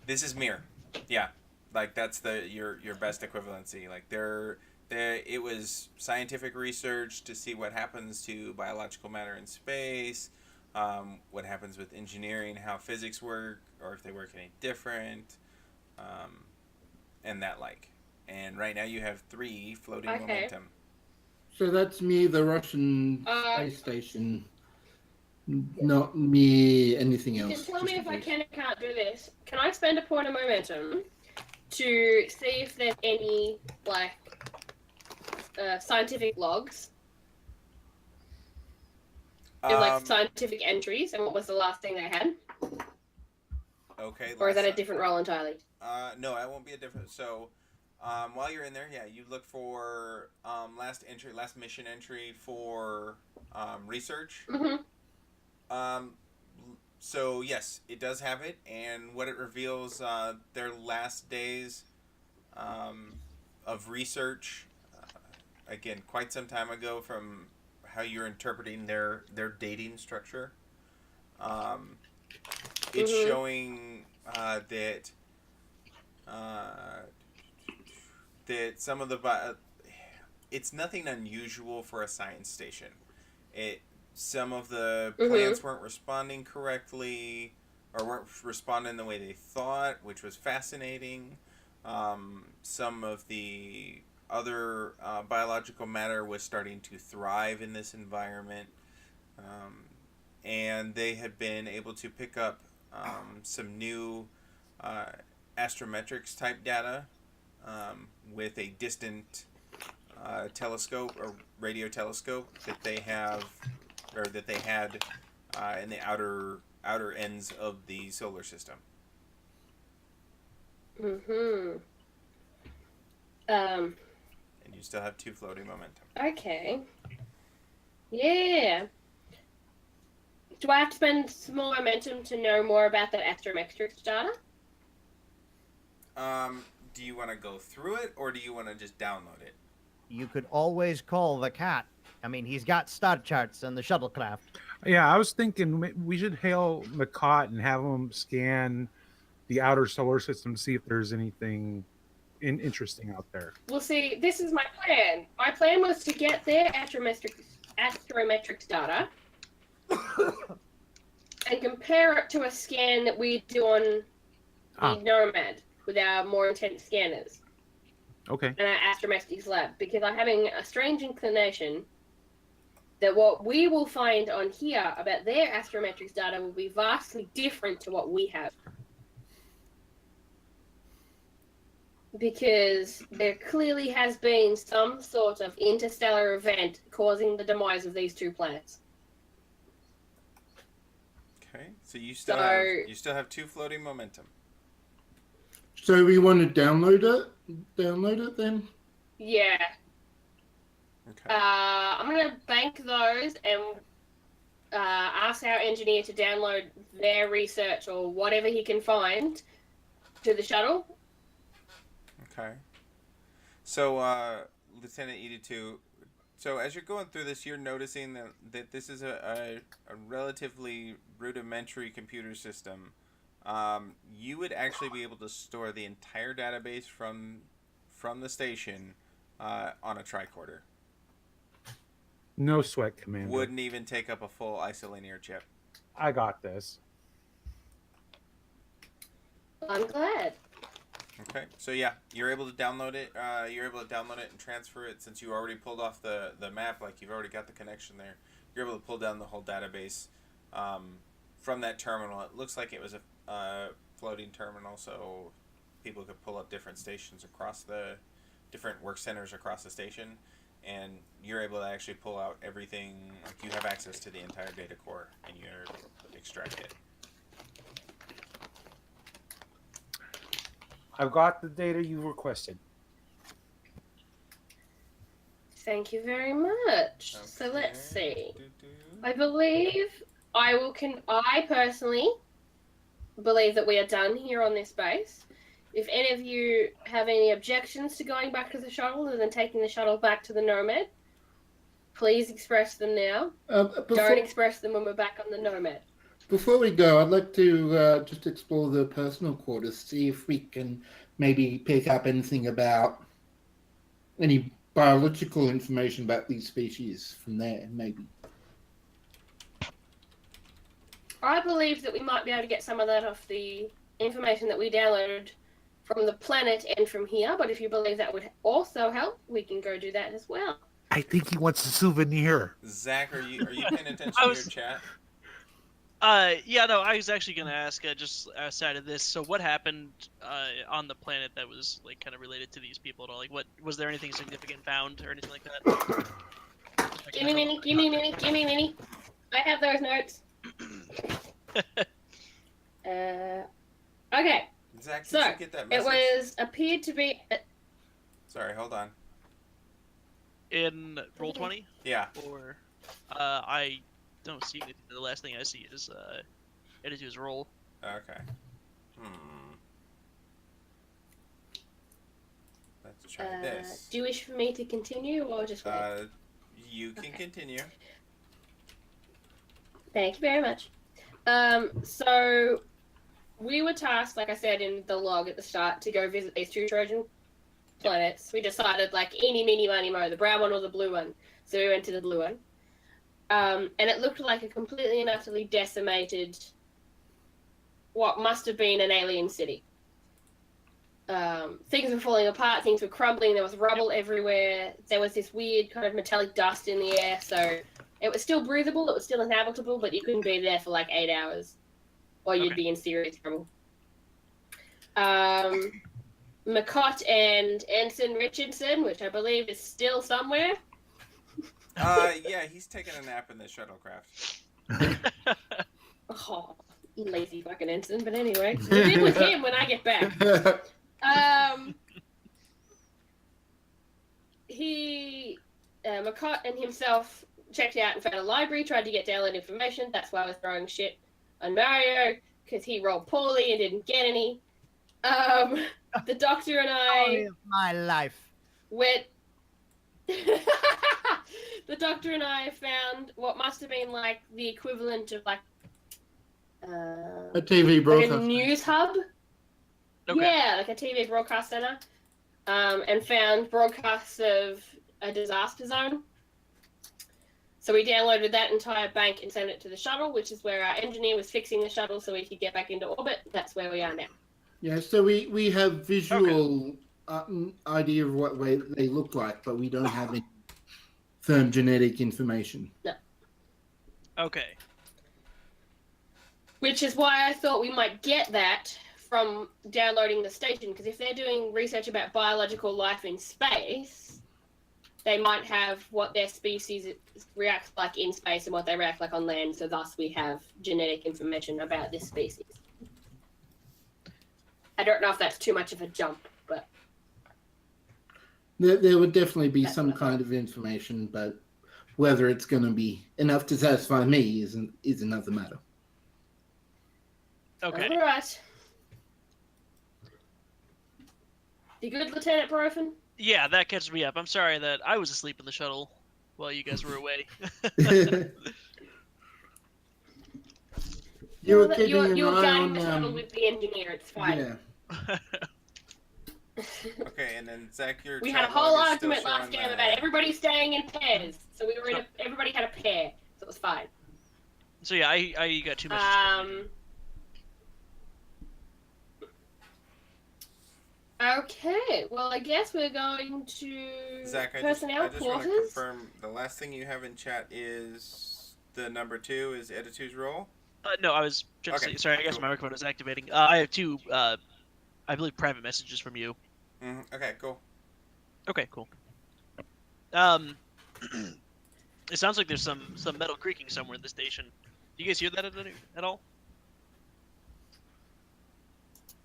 This is Mir. Yeah. Like that's your best equivalency. Like it was scientific research to see what happens to biological matter in space. what happens with engineering, how physics work, or if they work any different, and that like. And right now you have 3 floating Okay. momentum. So that's me, the Russian space station, not me anything You else. can tell just me in if I case. can or can't do this. Can I spend a point of momentum to see if there's any, like, scientific logs? And, like, scientific entries, and what was the last thing they had? Okay. Or is that a different role entirely? No, that won't be a different. So, while you're in there, yeah, you look for last mission entry for research. Mm-hmm. So yes, it does have it, and what it reveals, their last days of research. Again, quite some time ago, from how you're interpreting their dating structure. It's showing that that some of the it's nothing unusual for a science station. Some of the plants weren't responding correctly, or weren't responding the way they thought, which was fascinating. Some of the other biological matter was starting to thrive in this environment, and they had been able to pick up some new astrometrics type data with a distant telescope or radio telescope that they have, or that they had in the outer ends of the solar system. And you still have 2 floating momentum. Okay. Yeah. Do I have to spend some more momentum to know more about that astrometrics data? Do you want to go through it, or do you want to just download it? You could always call the cat. I mean, he's got star charts and the shuttlecraft. Yeah, I was thinking we should hail McCott and have him scan the outer solar system to see if there's anything interesting out there. Well, see, this is my plan. My plan was to get their astrometrics data and compare it to a scan that we do on the Nomad with our more intense scanners. Okay. And our astrometrics lab, because I'm having a strange inclination that what we will find on here about their astrometrics data will be vastly different to what we have. Because there clearly has been some sort of interstellar event causing the demise of these 2 planets. Okay, so you still have 2 floating momentum. So we want to download it then? Yeah. Okay. I'm going to bank those and ask our engineer to download their research or whatever he can find to the shuttle. Okay. So, Lieutenant Edditoo, so as you're going through this, you're noticing that this is a relatively rudimentary computer system. You would actually be able to store the entire database from the station on a tricorder. No sweat, Commander. Wouldn't even take up a full isolinear chip. I got this. I'm glad. Okay, so yeah, you're able to download it. You're able to download it and transfer it, since you already pulled off the map. Like, you've already got the connection there. You're able to pull down the whole database from that terminal. It looks like it was a floating terminal, so people could pull up different stations across the different work centers across the station, and you're able to actually pull out everything. Like, you have access to the entire data core, and you're able to extract it. I've got the data you requested. Thank you very much. Okay. So let's see. I believe I personally believe that we are done here on this base. If any of you have any objections to going back to the shuttle and then taking the shuttle back to the Nomad, please express them now. Don't express them when we're back on the Nomad. Before we go, I'd like to just explore the personal quarters, see if we can maybe pick up anything about any biological information about these species from there, maybe. I believe that we might be able to get some of that off the information that we downloaded from the planet and from here, but if you believe that would also help, we can go do that as well. I think he wants a souvenir. Zach, are you paying attention I to was- your chat? Yeah, no, I was actually gonna ask just outside of this. So, what happened on the planet that was like kind of related to these people at all? Like, what was there anything significant found or anything like that? Give me a minute, give me a minute, give me a minute. I have those notes. Okay, Zach, did so you get that it message? appeared to be. Sorry, hold on. In Roll20, Yeah. or I don't see anything. The last thing I see is Edditoo's roll. Okay. Let's try this. Do you wish for me to continue or just wait? You can continue. Thank you very much. So we were tasked, like I said in the log at the start, to go visit these 2 Trojan planets. We decided, like, eeny, meeny, miny, mo, the brown one or the blue one. So we went to the blue one. And it looked like a completely and utterly decimated, what must have been an alien city. Things were falling apart, things were crumbling, there was rubble everywhere, there was this weird kind of metallic dust in the air, so it was still breathable, it was still inhabitable, but you couldn't be there for like 8 hours, or you'd be in serious trouble. McCott and Ensign Richardson, which I believe is still somewhere. Yeah, he's taking a nap in the shuttlecraft. Oh, lazy fucking Ensign, but anyway. We'll deal with him when I get back. McCott and himself checked out and found a library, tried to get download information. That's why I was throwing shit on Mario, because he rolled poorly and didn't get any. The doctor and Story I of my life. went... The doctor and I found what must have been like the equivalent of like A TV like broadcast. a news hub. Okay. Yeah, like a TV broadcast center. And found broadcasts of a disaster zone. So we downloaded that entire bank and sent it to the shuttle, which is where our engineer was fixing the shuttle so we could get back into orbit. That's where we are now. Yeah, so we have visual idea of what way they look like, but we don't have any firm genetic information. Okay. Which is why I thought we might get that from downloading the station, because if they're doing research about biological life in space, they might have what their species reacts like in space and what they react like on land, so thus we have genetic information about this species. I don't know if that's too much of a jump, but... There would definitely be That's some what I kind of information, but whether it's going to be enough to satisfy me is another matter. Okay. All right. You good, Lieutenant Brofunn? Yeah, that catches me up. I'm sorry that I was asleep in the shuttle while you guys were away. You were Well, keeping an you were eye guiding on the shuttle with the engineer, it's fine. yeah. Okay, and then Zach, your We had a chat whole log is still argument last showing game the- about everybody staying in pairs. So we were in everybody had a pair, so it was fine. So yeah, I got 2 messages. Okay, well I guess we're going to Zach, I personnel just want to quarters. confirm the last thing you have in chat is the number 2 is Edditoo's roll. No, I was just Okay, sorry. I guess cool. my microphone was activating. I have 2, I believe, private messages from you. Okay, cool. Okay, cool. It sounds like there's some metal creaking somewhere in the station. Do you guys hear that at all?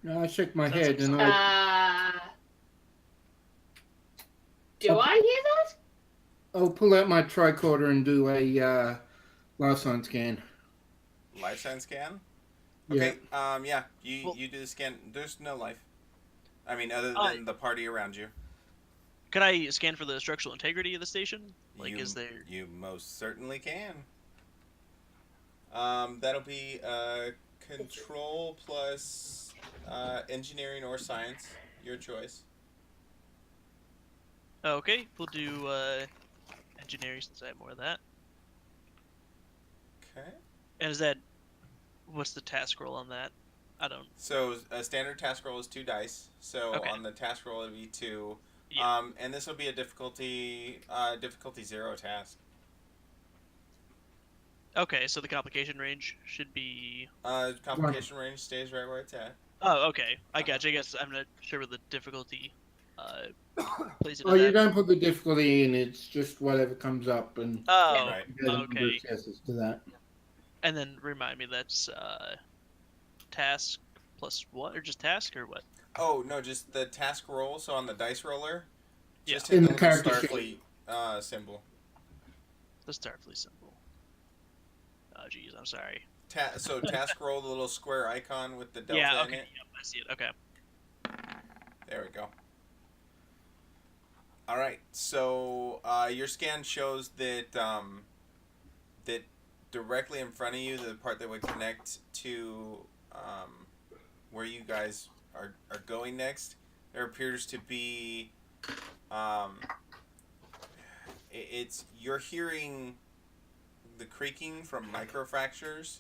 I shook my Sounds head like and Do I hear that? I'll pull out my tricorder and do a life sign scan. Life sign scan? Yeah. Okay, yeah, you do the scan. There's no life. I mean, other than the party around you. Could I scan for the structural integrity of the station? Like, is there... You most certainly can. That'll be control plus engineering or science. Your choice. Okay, we'll do engineering since I have more of that. Okay. And is that what's the task roll on that? I don't. So a standard task roll is 2 dice. So Okay. on the task roll it'd be 2. Yeah. And this will be a difficulty 0 task. Okay, so the complication range should be. Complication range stays right where it's at. Oh, okay. I gotcha. I guess I'm not sure what the difficulty plays into Oh, you that. don't put the difficulty in. It's just whatever comes up, and Oh, Right. you get a number of okay. successes to that. And then remind me that's task plus what, or just task or what? Oh no, just the task roll. So on the dice roller, just Yeah. hit In the the little character Starfleet symbol. The Starfleet symbol. Oh, geez, I'm sorry. So task roll, the little square icon with the delta Yeah. in Okay. it. Yep, I see it. Okay. There we go. All right. So your scan shows that that directly in front of you, the part that would connect to where you guys are going next, there appears to be you're hearing the creaking from microfractures,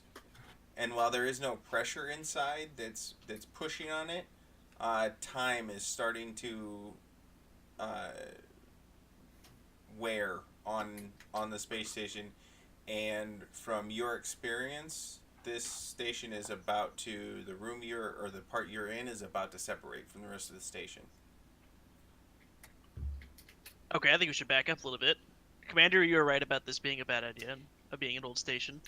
and while there is no pressure inside that's pushing on it, time is starting to wear on the space station, and from your experience, this station is about to the part you're in is about to separate from the rest of the station. Okay, I think we should back up a little bit. Commander, you were right about this being a bad idea, of being an old station.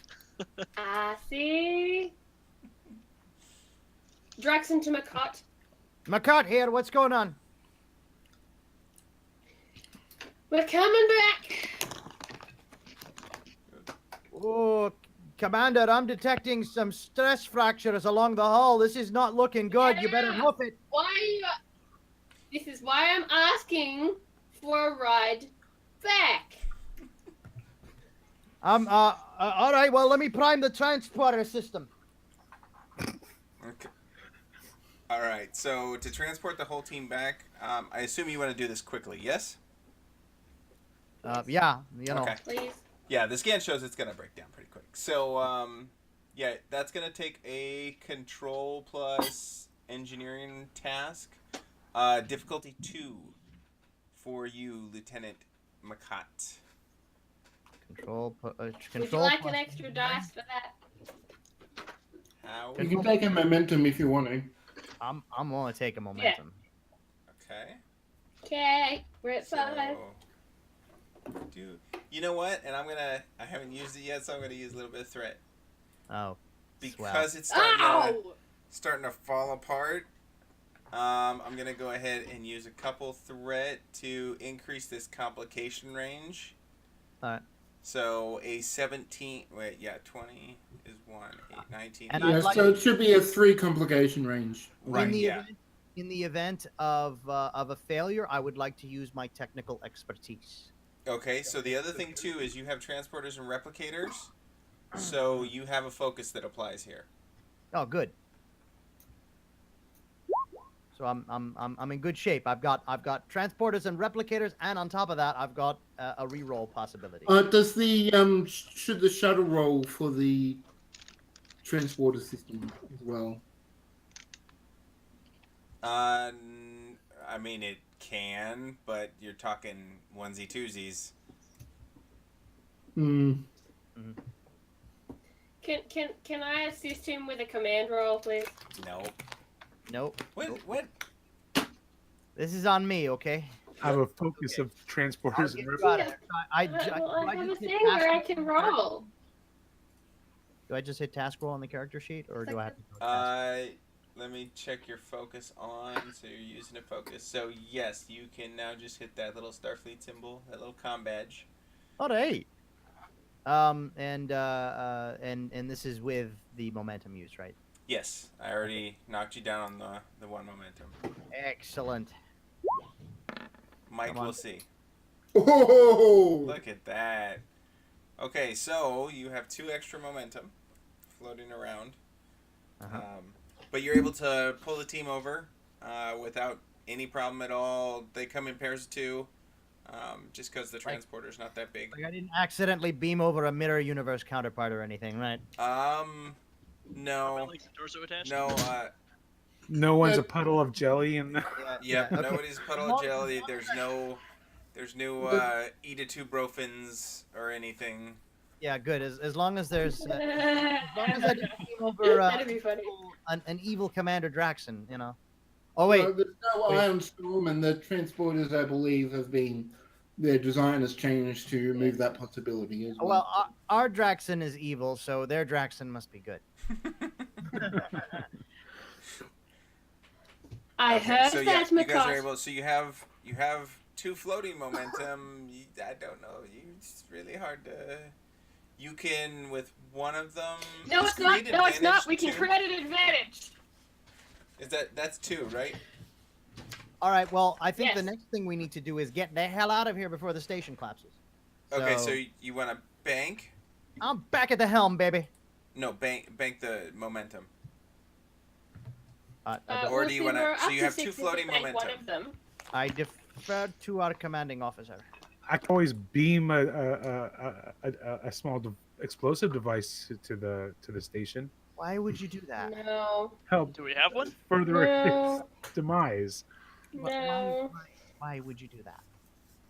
I see. Draaxun to Makot. Makot here. What's going on? We're coming back. Oh, Commander, I'm detecting some stress fractures along the hull. This is not looking good. You better hoof it. Why are you? This is why I'm asking for a ride back. All right. Well, let me prime the transporter system. Okay. All right. So to transport the whole team back, I assume you want to do this quickly. Yes. Yeah, you know. Okay. Please. Yeah, the scan shows it's gonna break down pretty quick. So, yeah, that's gonna take a control plus engineering task. Difficulty 2 for you, Lieutenant Makot. Control. Would you Control. like an extra dice for that? How? You can take a momentum if you want to. I'm gonna take a momentum. Okay. Okay, we're at 5. You know what? And I haven't used it yet, so I'm gonna use a little bit of threat Oh. because Swell. it's Ow! starting to fall apart. I'm gonna go ahead and use a couple threat to increase this complication range. Alright. So a 17. Wait, yeah, 20 is 1, 8, 19. And Yeah, I'd like- so it should be a 3 complication range. Right, in the yeah. event, in the event of a failure, I would like to use my technical expertise. Okay, so the other thing too is you have transporters and replicators, so you have a focus that applies here. Oh, good. So I'm in good shape. I've got transporters and replicators, and on top of that, I've got a reroll possibility. Does the should the shuttle roll for the transporter system as well? I mean it can, but you're talking onesie twosies. Hmm. Can I assist him with a command roll, please? No. Nope. What? This is on me, okay? I have a focus Okay. of transporters and I'll get rep- you on it. I Well, I have a just hit thing where I task can roll on the roll. Do I just hit task roll on the character sheet, or do I have to go task? Let me check your focus on. So you're using a focus. So yes, you can now just hit that little Starfleet symbol, that little comm badge. All right. And this is with the momentum use, right? Yes, I already knocked you down on the 1 momentum. Excellent. Mike, Come on. we'll see. Oh! Look at that. Okay, so you have 2 extra momentum floating around. Uh-huh. But you're able to pull the team over without any problem at all. They come in pairs of 2, just because the transporter's not that big. Like I didn't accidentally beam over a mirror universe counterpart or anything, right? No, Like the torso attached. no, No one's a puddle of jelly, and yep. okay. Nobody's a puddle As of long- jelly. There's no Edditoo Brofins or anything. Yeah, good. As long as there's as long as I didn't came over That'd be funny. an evil Commander Draaxun, you know. Oh wait, No, there's no wait. Iron Storm, and the transporters, I believe, have been their design has changed to remove that possibility as well. Well, our Draaxun is evil, so their Draaxun must be good. I Okay, heard so yeah, that you guys are Mikasa. able. So you have 2 floating momentum. I don't know. It's really hard to. You can with one of them. No, it's not. create No, it's not. advantage We can too. create an advantage. Is that's 2, right? All right. Well, I think the Yes. next thing we need to do is get the hell out of here before the station collapses. Okay, so you want to bank? I'm back at the helm, baby. No, bank the momentum. Or do you see, wanna- we're so up you to have 2 6 if we floating bank One momentum. of them. I defer to our commanding officer. I can always beam a small explosive device to the station. Why would you do that? No, Help Do we have one? further No. its demise, no. Why would you do that?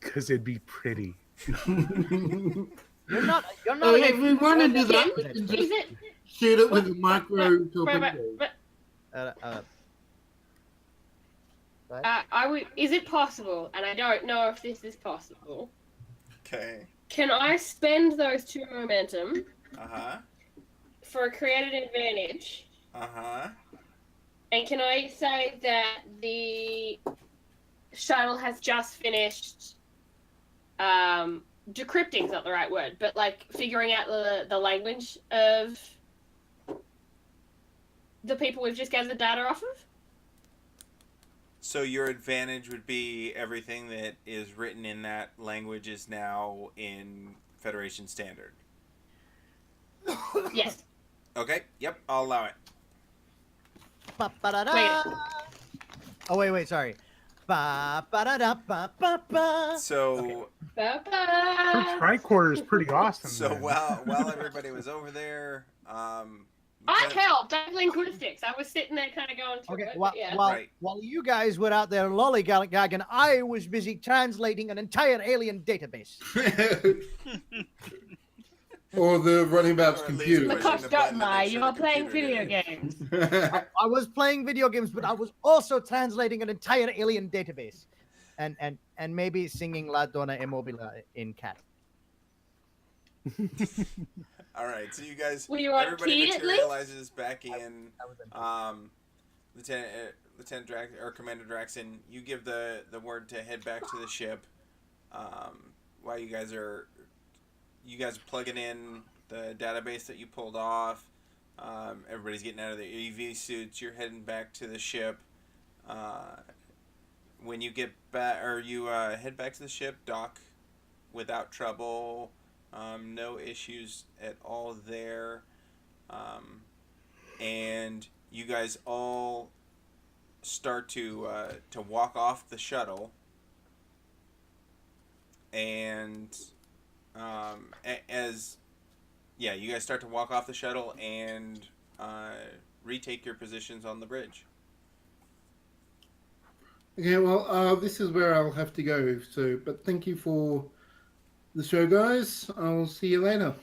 because it'd be pretty. You're not. You're not. Oh, even- if we want to do that, Again? we can Is just it? shoot it with a micro But, torpedo. is it possible? And I don't know if this is possible. Okay. Can I spend those 2 momentum Uh-huh. for a created advantage? Uh-huh. And can I say that the shuttle has just finished decrypting's not the right word, but like figuring out the language of the people we've just gathered data off of? So your advantage would be everything that is written in that language is now in Federation Standard. Yes. Okay, yep, I'll allow it. Ba-ba-da-da. Oh wait, sorry. Ba-ba-da-da-ba-ba-ba. So Her Ba-ba. tricorder is pretty awesome. so man. while everybody was over there, I Lieutenant- helped. I have linguistics. I was sitting there kind of going through Okay, it. while, but yeah. while, Right. while you guys were out there lollygagging, I was busy translating an entire alien database. Or the running about Or at least computer. pushing the Because button don't to lie, make sure you're the playing computer video did it. games. I was playing video games, but I was also translating an entire alien database, and maybe singing La Donna Immobile in cat. All right, so you guys, Were you on everybody key at least? materializes back in. That was in- Lieutenant Drax or Commander Draaxun, you give the word to head back to the ship. While you guys are plugging in the database that you pulled off. Everybody's getting out of their EV suits. You're heading back to the ship. When you get back, or you head back to the ship, dock without trouble. No issues at all there. And you guys all start to walk off the shuttle. And you guys start to walk off the shuttle and retake your positions on the bridge. Okay, well, this is where I'll have to go. So, but thank you for the show, guys. I'll see you later.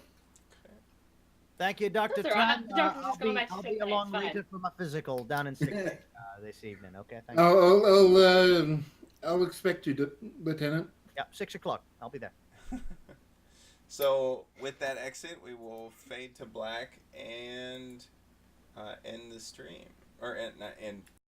Thank you, Dr. That's all right. Tran. The doctor's I'll just going be, back to I'll sick be bay, along it's later for my physical down in sick bay, this evening. Okay, thank you. I'll expect you, Lieutenant. Yep, 6 o'clock. I'll be there. So with that exit, we will fade to black and end the stream, or not end